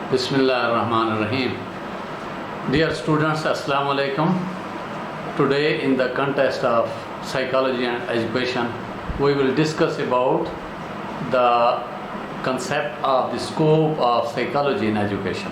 Bismillahirrahmanirrahim. Dear students, Assalamu alaikum. Today in the context of psychology and education, we will discuss about the concept of the scope of psychology in education.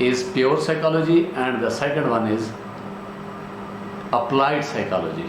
is pure psychology and the second one is applied psychology.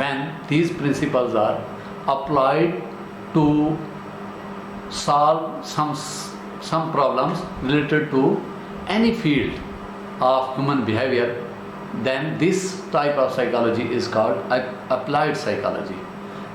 When these principles are applied to solve some problems related to any field of human behavior, then this type of psychology is called applied psychology.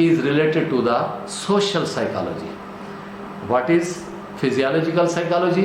is related to the social psychology. What is physiological psychology?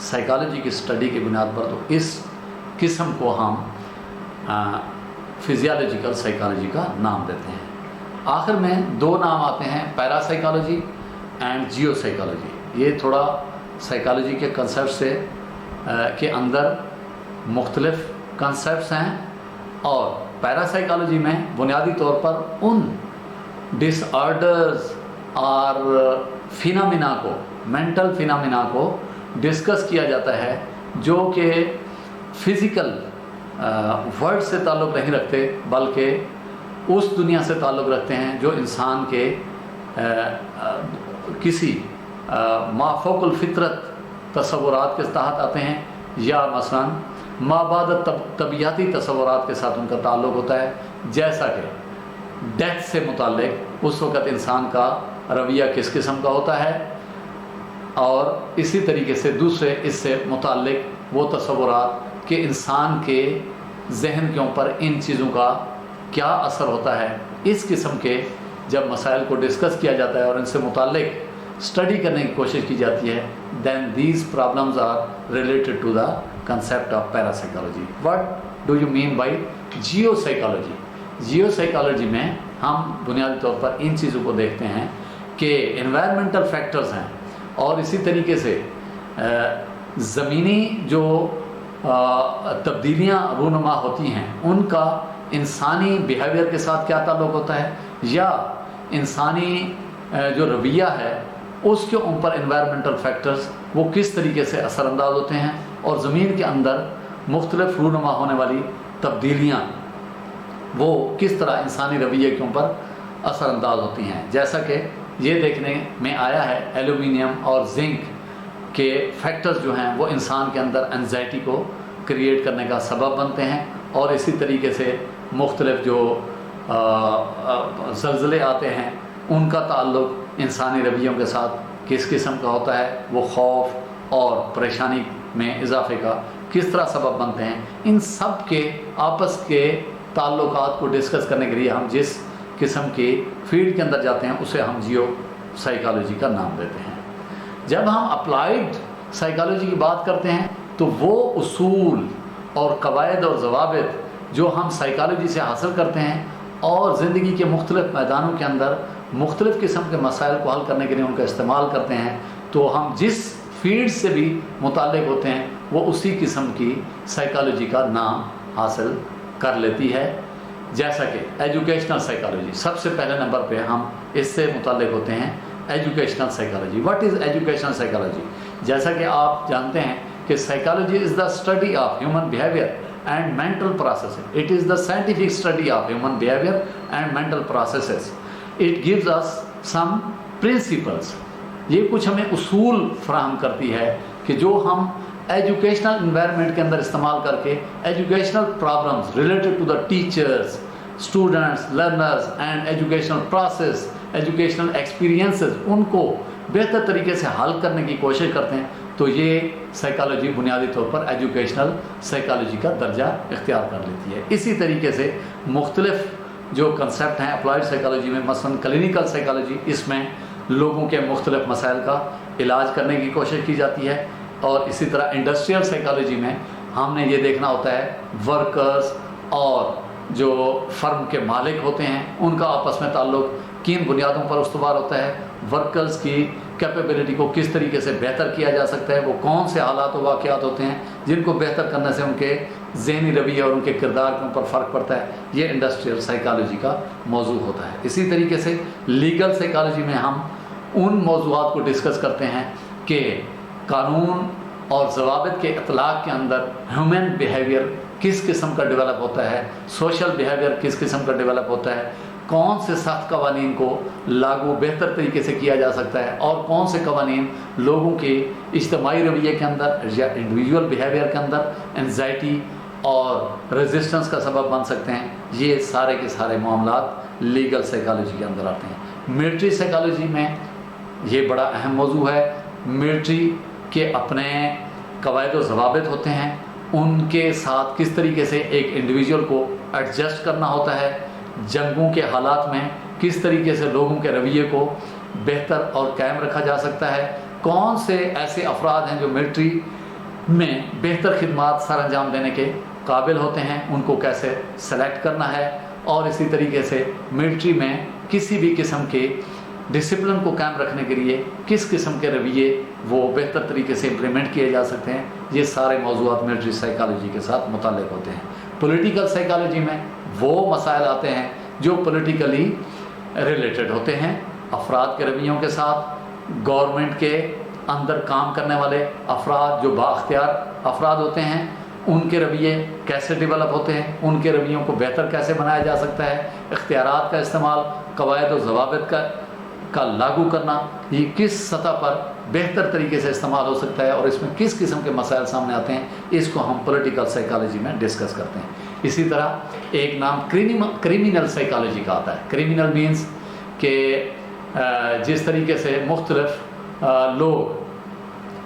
Psychology کی study کی بنیاد پر، تو اس قسم کو ہم فزیالوجیکل psychology کا نام دیتے ہیں۔ آخر میں دو نام آتے ہیں، پیرا سائیکالوجی اینڈ جیو سائیکالوجی۔ یہ تھوڑا سائیکالوجی کے کنسیپٹ سے کے اندر مختلف کنسیپٹس ہیں، اور پیرا سائیکالوجی میں بنیادی طور پر ان ڈس آرڈرز اور فینامنا کو، مینٹل فینامنا کو ڈسکس کیا جاتا ہے جو کہ فزیکل ورڈ سے تعلق نہیں رکھتے، بلکہ اس دنیا سے تعلق رکھتے ہیں جو انسان کے کسی مافوق الفطرت تصورات کے تحت آتے ہیں، یا مثلا مابعد طبیعتی تصورات کے ساتھ ان کا تعلق ہوتا ہے، جیسا کہ ڈیتھ سے متعلق اس وقت انسان کا رویہ کس قسم کا ہوتا ہے، اور اسی طریقے سے دوسرے اس سے متعلق وہ تصورات کہ انسان کے ذہن کے اوپر ان چیزوں کا کیا اثر ہوتا ہے۔ اس قسم کے جب مسائل کو ڈسکس کیا جاتا ہے اور ان سے متعلق اسٹڈی کرنے کی کوشش کی جاتی ہے، then these problems are related to the concept of parapsychology. What do you mean by geopsychology? Geopsychology میں ہم بنیادی طور پر ان چیزوں کو دیکھتے ہیں کہ انوائرمنٹل فیکٹرز ہیں، اور اسی طریقے سے زمینی جو تبدیلیاں رونما ہوتی ہیں ان کا انسانی بیہیویئر کے ساتھ کیا تعلق ہوتا ہے، یا انسانی جو رویہ ہے اس کے اوپر انوائرمنٹل فیکٹرز وہ کس طریقے سے اثر انداز ہوتے ہیں، اور زمین کے اندر مختلف رونما ہونے والی تبدیلیاں وہ کس طرح انسانی رویے کے اوپر اثر انداز ہوتی ہیں۔ جیسا کہ یہ دیکھنے میں آیا ہے ایلومینیم اور زنک کے فیکٹرز جو ہیں وہ انسان کے اندر انزائٹی کو کریٹ کرنے کا سبب بنتے ہیں، اور اسی طریقے سے مختلف جو زلزلے آتے ہیں ان کا تعلق انسانی رویوں کے ساتھ کس قسم کا ہوتا ہے، وہ خوف اور پریشانی میں اضافے کا کس طرح سبب بنتے ہیں۔ ان سب کے آپس کے تعلقات کو ڈسکس کرنے کے لیے ہم جس قسم کی فیلڈ کے اندر جاتے ہیں اسے ہم جیو سائیکالوجی کا نام دیتے ہیں۔ جب ہم اپلائیڈ سائیکالوجی کی بات کرتے ہیں تو وہ اصول اور قواعد اور ضوابط جو ہم سائیکالوجی سے حاصل کرتے ہیں اور زندگی کے مختلف میدانوں کے اندر مختلف قسم کے مسائل کو حل کرنے کے لیے ان کا استعمال کرتے ہیں، تو ہم جس فیلڈ سے بھی متعلق ہوتے ہیں وہ اسی قسم کی سائیکالوجی کا نام حاصل کر لیتی ہے۔ جیسا کہ ایجوکیشنل سائیکالوجی سب سے پہلے نمبر پہ ہم اس سے متعلق ہوتے ہیں، educational psychology. What is educational psychology? جیسا کہ آپ جانتے ہیں کہ psychology is the study of human behaviour and mental processes. It is the scientific study of human behaviour and mental processes. It gives us some principles. یہ کچھ ہمیں اصول فراہم کرتی ہے کہ جو ہم ایجوکیشنل انوائرمنٹ کے اندر استعمال کر کے educational problems related to the teachers, students, learners and educational process, educational experiences, ان کو بہتر طریقے سے حل کرنے کی کوشش کرتے ہیں، تو یہ سائیکالوجی بنیادی طور پر ایجوکیشنل سائیکالوجی کا درجہ اختیار کر لیتی ہے۔ اسی طریقے سے مختلف جو کنسیپٹ ہیں اپلائیڈ سائیکالوجی میں، مثلا کلینیکل سائیکالوجی، اس میں لوگوں کے مختلف مسائل کا علاج کرنے کی کوشش کی جاتی ہے، اور اسی طرح انڈسٹریل سائیکالوجی میں ہم نے یہ دیکھنا ہوتا ہے ورکرز اور جو فرم کے مالک ہوتے ہیں ان کا آپس میں تعلق کن بنیادوں پر استوار ہوتا ہے، ورکرز کی کیپیبلٹی کو کس طریقے سے بہتر کیا جا سکتا ہے، وہ کون سے حالات و واقعات ہوتے ہیں جن کو بہتر کرنے سے ان کے ذہنی رویہ اور ان کے کردار کے اوپر فرق پڑتا ہے، یہ انڈسٹریل سائیکالوجی کا موضوع ہوتا ہے۔ اسی طریقے سے لیگل سائیکالوجی میں ہم ان موضوعات کو ڈسکس کرتے ہیں کہ قانون اور ضوابط کے اطلاق کے اندر ہیومن بیہیویئر کس قسم کا ڈیولپ ہوتا ہے، سوشل بیہیویئر کس قسم کا ڈیولپ ہوتا ہے، کون سے سخت قوانین کو لاگو بہتر طریقے سے کیا جا سکتا ہے، اور کون سے قوانین لوگوں کے اجتماعی رویے کے اندر یا انڈیویجول بیہیویئر کے اندر انزائٹی اور ریزسٹنس کا سبب بن سکتے ہیں۔ یہ سارے کے سارے معاملات لیگل سائیکالوجی کے اندر آتے ہیں۔ ملٹری سائیکالوجی میں یہ بڑا اہم موضوع ہے۔ ملٹری کے اپنے قواعد و ضوابط ہوتے ہیں، ان کے ساتھ کس طریقے سے ایک انڈیویجول کو ایڈجسٹ کرنا ہوتا ہے، جنگوں کے حالات میں کس طریقے سے لوگوں کے رویے کو بہتر اور قائم رکھا جا سکتا ہے، کون سے ایسے افراد ہیں جو ملٹری میں بہتر خدمات سر انجام دینے کے قابل ہوتے ہیں، ان کو کیسے سلیکٹ کرنا ہے، اور اسی طریقے سے ملٹری میں کسی بھی قسم کے ڈسپلن کو قائم رکھنے کے لیے کس قسم کے رویے وہ بہتر طریقے سے امپلیمنٹ کیے جا سکتے ہیں، یہ سارے موضوعات ملٹری سائیکالوجی کے ساتھ متعلق ہوتے ہیں۔ پولیٹیکل سائیکالوجی میں وہ مسائل آتے ہیں جو پولیٹیکلی ریلیٹڈ ہوتے ہیں، افراد کے رویوں کے ساتھ، گورنمنٹ کے اندر کام کرنے والے افراد جو بااختیار افراد ہوتے ہیں ان کے رویے کیسے ڈیولپ ہوتے ہیں، ان کے رویوں کو بہتر کیسے بنایا جا سکتا ہے، اختیارات کا استعمال، قواعد و ضوابط کا لاگو کرنا، یہ کس سطح پر بہتر طریقے سے استعمال ہو سکتا ہے اور اس میں کس قسم کے مسائل سامنے آتے ہیں، اس کو ہم پولیٹیکل سائیکالوجی میں ڈسکس کرتے ہیں۔ اسی طرح ایک نام کریمنل سائیکالوجی کا آتا ہے۔ کریمنل مینس کہ جس طریقے سے مختلف لوگ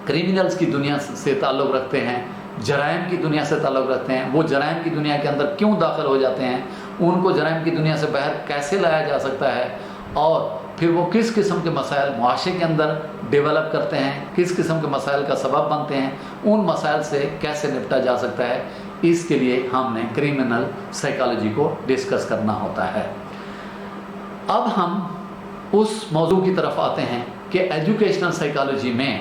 کریمنلز کی دنیا سے تعلق رکھتے ہیں، جرائم کی دنیا سے تعلق رکھتے ہیں، وہ جرائم کی دنیا کے اندر کیوں داخل ہو جاتے ہیں، ان کو جرائم کی دنیا سے باہر کیسے لایا جا سکتا ہے، اور پھر وہ کس قسم کے مسائل معاشرے کے اندر ڈیولپ کرتے ہیں، کس قسم کے مسائل کا سبب بنتے ہیں، ان مسائل سے کیسے نپٹا جا سکتا ہے، اس کے لیے ہم نے کریمنل سائیکالوجی کو ڈسکس کرنا ہوتا ہے۔ اب ہم اس موضوع کی طرف آتے ہیں کہ ایجوکیشنل سائیکالوجی میں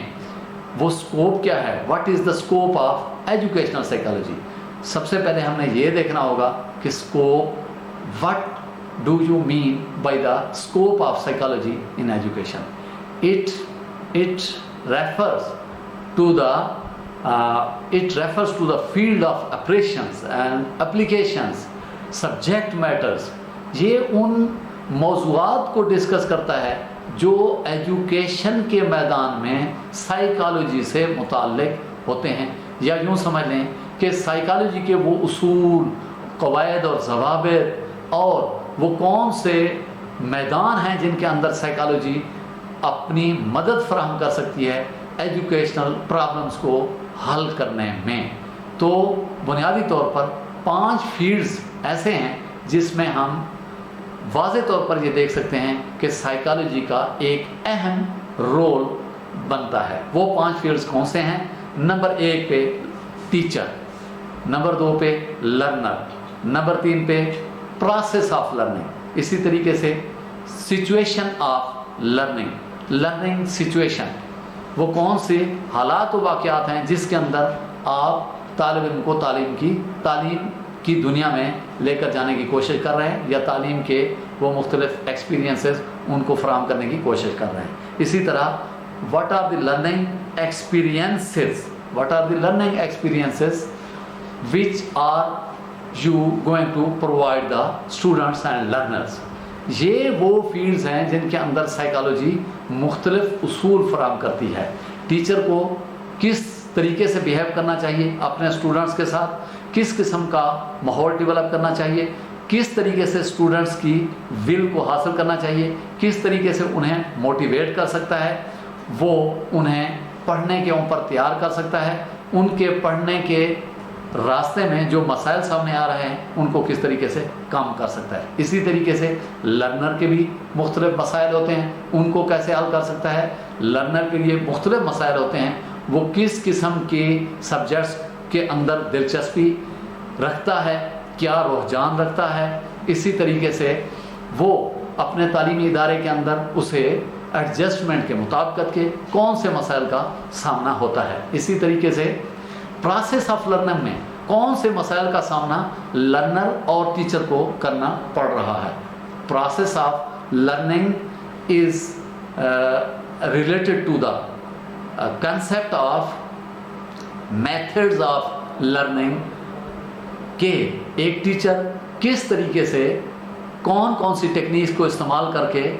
وہ سکوپ کیا ہے، what is the scope of educational psychology. سب سے پہلے ہم نے یہ دیکھنا ہوگا کہ scope, what do you mean by the scope of psychology in education. it refers to the field of operations and applications, subject matters۔ یہ ان موضوعات کو ڈسکس کرتا ہے جو ایجوکیشن کے میدان میں سائیکالوجی سے متعلق ہوتے ہیں، یا یوں سمجھ لیں کہ سائیکالوجی کے وہ اصول، قواعد اور ضوابط اور وہ کون سے میدان ہیں جن کے اندر سائیکالوجی اپنی مدد فراہم کر سکتی ہے ایجوکیشنل پرابلمس کو حل کرنے میں۔ تو بنیادی طور پر 5 فیلڈز ایسے ہیں جس میں ہم واضح طور پر یہ دیکھ سکتے ہیں کہ سائیکالوجی کا ایک اہم رول بنتا ہے۔ وہ 5 فیلڈز کون سے ہیں؟ نمبر 1 پہ ٹیچر، نمبر 2 پہ لرنر، نمبر 3 پہ پروسیس آف لرننگ، اسی طریقے سے سچویشن آف لرننگ سچویشن، وہ کون سے حالات و واقعات ہیں جس کے اندر آپ طالب علم کو تعلیم کی دنیا میں لے کر جانے کی کوشش کر رہے ہیں، یا تعلیم کے وہ مختلف ایکسپیرینسز ان کو فراہم کرنے کی کوشش کر رہے ہیں۔ اسی طرح what are the learning experiences which are you going to provide the students and learners۔ یہ وہ فیلڈز ہیں جن کے اندر سائیکالوجی مختلف اصول فراہم کرتی ہے۔ ٹیچر کو کس طریقے سے بیہیو کرنا چاہیے اپنے اسٹوڈنٹس کے ساتھ، کس قسم کا ماحول ڈیولپ کرنا چاہیے، کس طریقے سے اسٹوڈنٹس کی ول کو حاصل کرنا چاہیے، کس طریقے سے انہیں موٹیویٹ کر سکتا ہے، وہ انہیں پڑھنے کے اوپر تیار کر سکتا ہے، ان کے پڑھنے کے راستے میں جو مسائل سامنے آ رہے ہیں ان کو کس طریقے سے کام کر سکتا ہے۔ اسی طریقے سے لرنر کے بھی مختلف مسائل ہوتے ہیں، ان کو کیسے حل کر سکتا ہے۔ لرنر کے لیے مختلف مسائل ہوتے ہیں، وہ کس قسم کے سبجیکٹس کے اندر دلچسپی رکھتا ہے، کیا رجحان رکھتا ہے، اسی طریقے سے وہ اپنے تعلیمی ادارے کے اندر اسے ایڈجسٹمنٹ کے مطابقت کے کون سے مسائل کا سامنا ہوتا ہے۔ اسی طریقے سے پروسیس آف لرننگ میں کون سے مسائل کا سامنا لرنر اور ٹیچر کو کرنا پڑ رہا ہے۔ Process of learning is related to the concept of methods of learning, کہ ایک ٹیچر کس طریقے سے کون سی ٹیکنیکس کو استعمال کر کے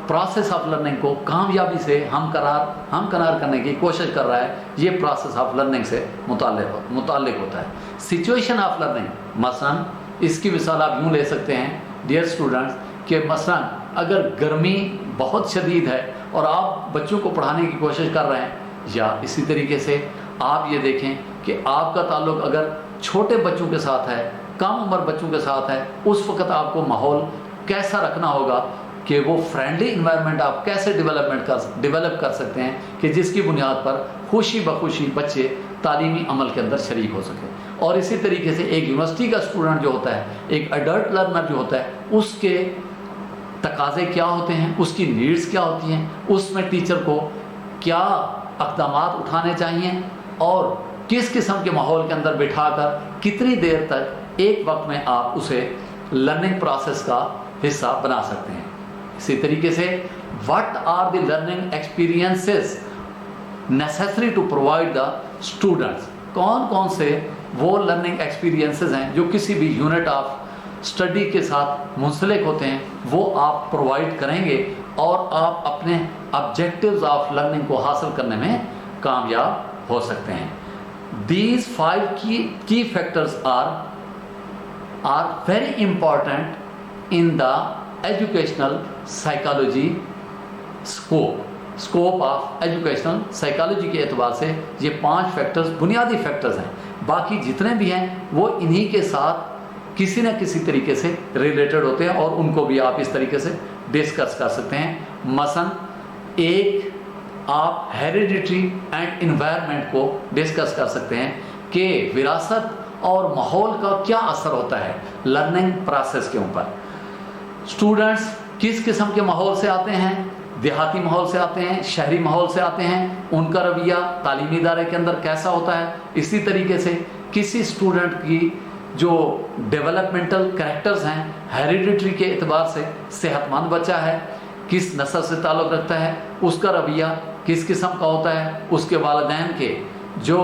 پروسیس آف لرننگ کو کامیابی سے ہمکنار کرنے کی کوشش کر رہا ہے، یہ پروسیس آف لرننگ سے متعلق ہوتا ہے۔ سچویشن آف لرننگ، مثلا اس کی مثال آپ یوں لے سکتے ہیں ڈیئر اسٹوڈنٹس، کہ مثلا اگر گرمی بہت شدید ہے اور آپ بچوں کو پڑھانے کی کوشش کر رہے ہیں، یا اسی طریقے سے آپ یہ دیکھیں کہ آپ کا تعلق اگر چھوٹے بچوں کے ساتھ ہے، کم عمر بچوں کے ساتھ ہے، اس وقت آپ کو ماحول کیسا رکھنا ہوگا کہ وہ فرینڈلی انوائرمنٹ آپ کیسے ڈیولپ کر سکتے ہیں کہ جس کی بنیاد پر خوشی بخوشی بچے تعلیمی عمل کے اندر شریک ہو سکے. اور اسی طریقے سے ایک یونیورسٹی کا اسٹوڈنٹ جو ہوتا ہے, ایک ایڈلٹ لرنر جو ہوتا ہے, اس کے تقاضے کیا ہوتے ہیں, اس کی نیڈز کیا ہوتی ہیں, اس میں ٹیچر کو کیا اقدامات اٹھانے چاہیے, اور کس قسم کے ماحول کے اندر بٹھا کر کتنی دیر تک ایک وقت میں آپ اسے لرننگ پروسیس کا حصہ بنا سکتے ہیں. اسی طریقے سے what are the learning experiences necessary to provide the students, کون کون سے وہ لرننگ ایکسپیرینسز ہیں جو کسی بھی یونٹ آف اسٹڈی کے ساتھ منسلک ہوتے ہیں, وہ آپ پرووائڈ کریں گے اور آپ اپنے آبجیکٹیوز آف لرننگ کو حاصل کرنے میں کامیاب ہو سکتے ہیں. These 5 key factors are very important in the educational psychology scope of educational psychology کے اعتبار سے یہ 5 فیکٹرز بنیادی فیکٹرز ہیں. باقی جتنے بھی ہیں وہ انہی کے ساتھ کسی نہ کسی طریقے سے ریلیٹڈ ہوتے ہیں, اور ان کو بھی آپ اس طریقے سے ڈسکس کر سکتے ہیں. مثلا ایک آپ ہیریڈیٹری اینڈ انوائرمنٹ کو ڈسکس کر سکتے ہیں کہ وراثت اور ماحول کا کیا اثر ہوتا ہے لرننگ پروسیس کے اوپر. اسٹوڈنٹس کس قسم کے ماحول سے آتے ہیں, دیہاتی ماحول سے آتے ہیں, شہری ماحول سے آتے ہیں, ان کا رویہ تعلیمی ادارے کے اندر کیسا ہوتا ہے. اسی طریقے سے کسی اسٹوڈنٹ کی جو ڈیولپمنٹل کریکٹرز ہیں ہیریڈیٹری کے اعتبار سے, صحت مند بچہ ہے, کس نسل سے تعلق رکھتا ہے, اس کا رویہ کس قسم کا ہوتا ہے, اس کے والدین کے جو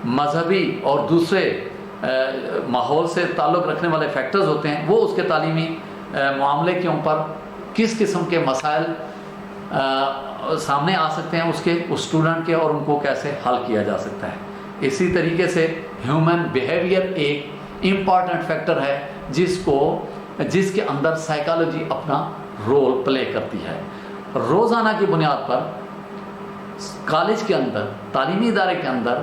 مذہبی اور دوسرے ماحول سے تعلق رکھنے والے فیکٹرز ہوتے ہیں وہ اس کے تعلیمی معاملے کے اوپر کس قسم کے مسائل سامنے آ سکتے ہیں اس اسٹوڈنٹ کے, اور ان کو کیسے حل کیا جا سکتا ہے. اسی طریقے سے ہیومن بیہیویئر ایک امپورٹنٹ فیکٹر ہے جس کے اندر سائیکالوجی اپنا رول پلے کرتی ہے. روزانہ کی بنیاد پر کالج کے اندر, تعلیمی ادارے کے اندر,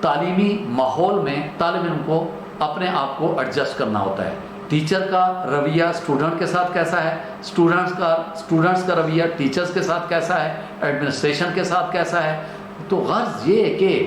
تعلیمی ماحول میں طالب علم کو اپنے آپ کو ایڈجسٹ کرنا ہوتا ہے. ٹیچر کا رویہ اسٹوڈنٹ کے ساتھ کیسا ہے, اسٹوڈنٹس کا رویہ ٹیچرز کے ساتھ کیسا ہے, ایڈمنسٹریشن کے ساتھ کیسا ہے. تو غرض یہ ہے کہ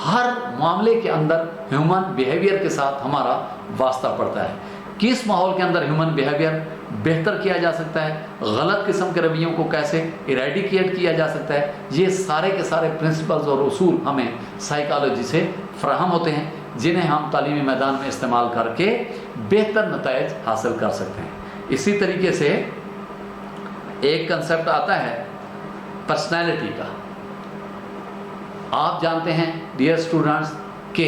ہر معاملے کے اندر ہیومن بیہیویئر کے ساتھ ہمارا واسطہ پڑتا ہے. کس ماحول کے اندر ہیومن بیہیویئر بہتر کیا جا سکتا ہے, غلط قسم کے رویوں کو کیسے ایریڈیکیٹ کیا جا سکتا ہے, یہ سارے کے سارے پرنسپلز اور اصول ہمیں سائیکالوجی سے فراہم ہوتے ہیں, جنہیں ہم تعلیمی میدان میں استعمال کر کے بہتر نتائج حاصل کر سکتے ہیں. اسی طریقے سے ایک کنسیپٹ آتا ہے پرسنالٹی کا. آپ جانتے ہیں ڈیئر اسٹوڈنٹس کہ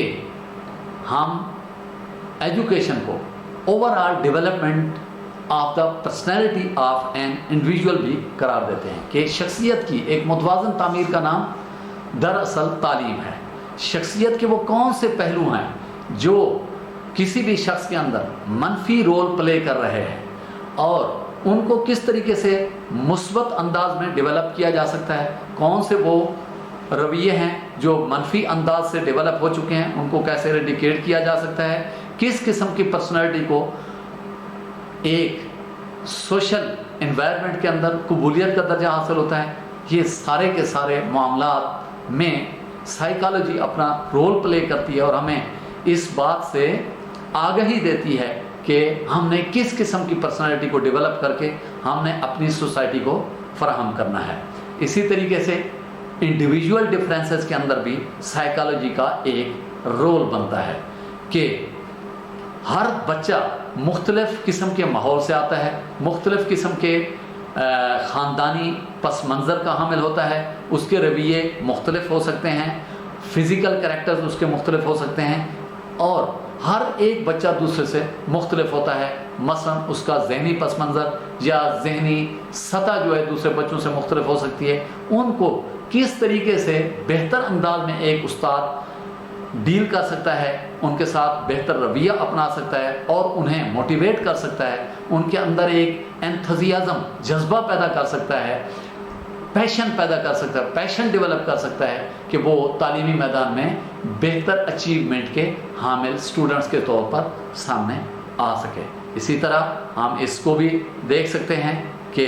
ہم ایجوکیشن کو overall development of the personality of an individual بھی قرار دیتے ہیں کہ شخصیت کی ایک متوازن تعمیر کا نام دراصل تعلیم ہے. شخصیت کے وہ کون سے پہلو ہیں جو کسی بھی شخص کے اندر منفی رول پلے کر رہے ہیں, اور ان کو کس طریقے سے مثبت انداز میں ڈیولپ کیا جا سکتا ہے. کون سے وہ رویے ہیں جو منفی انداز سے ڈیولپ ہو چکے ہیں, ان کو کیسے ایریڈیکیٹ کیا جا سکتا ہے. کس قسم کی پرسنالٹی کو ایک سوشل انوائرمنٹ کے اندر قبولیت کا درجہ حاصل ہوتا ہے. یہ سارے کے سارے معاملات میں سائیکالوجی اپنا رول پلے کرتی ہے, اور ہمیں اس بات سے آگہی دیتی ہے کہ ہم نے کس قسم کی پرسنالٹی کو ڈیولپ کر کے ہم نے اپنی سوسائٹی کو فراہم کرنا ہے. اسی طریقے سے انڈیویژول ڈفرینسز کے اندر بھی سائیکالوجی کا ایک رول بنتا ہے کہ ہر بچہ مختلف قسم کے ماحول سے آتا ہے, مختلف قسم کے خاندانی پس منظر کا حامل ہوتا ہے, اس کے رویے مختلف ہو سکتے ہیں, فزیکل کریکٹرز اس کے مختلف ہو سکتے ہیں, اور ہر ایک بچہ دوسرے سے مختلف ہوتا ہے. مثلا اس کا ذہنی پس منظر یا ذہنی سطح جو ہے دوسرے بچوں سے مختلف ہو سکتی ہے. ان کو کس طریقے سے بہتر انداز میں ایک استاد ڈیل کر سکتا ہے, ان کے ساتھ بہتر رویہ اپنا سکتا ہے اور انہیں موٹیویٹ کر سکتا ہے, ان کے اندر ایک انتھوزیازم جذبہ پیدا کر سکتا ہے, پیشن پیدا کر سکتا ہے, پیشن ڈیولپ کر سکتا ہے کہ وہ تعلیمی میدان میں بہتر اچیومنٹ کے حامل اسٹوڈنٹس کے طور پر سامنے آ سکے. اسی طرح ہم اس کو بھی دیکھ سکتے ہیں کہ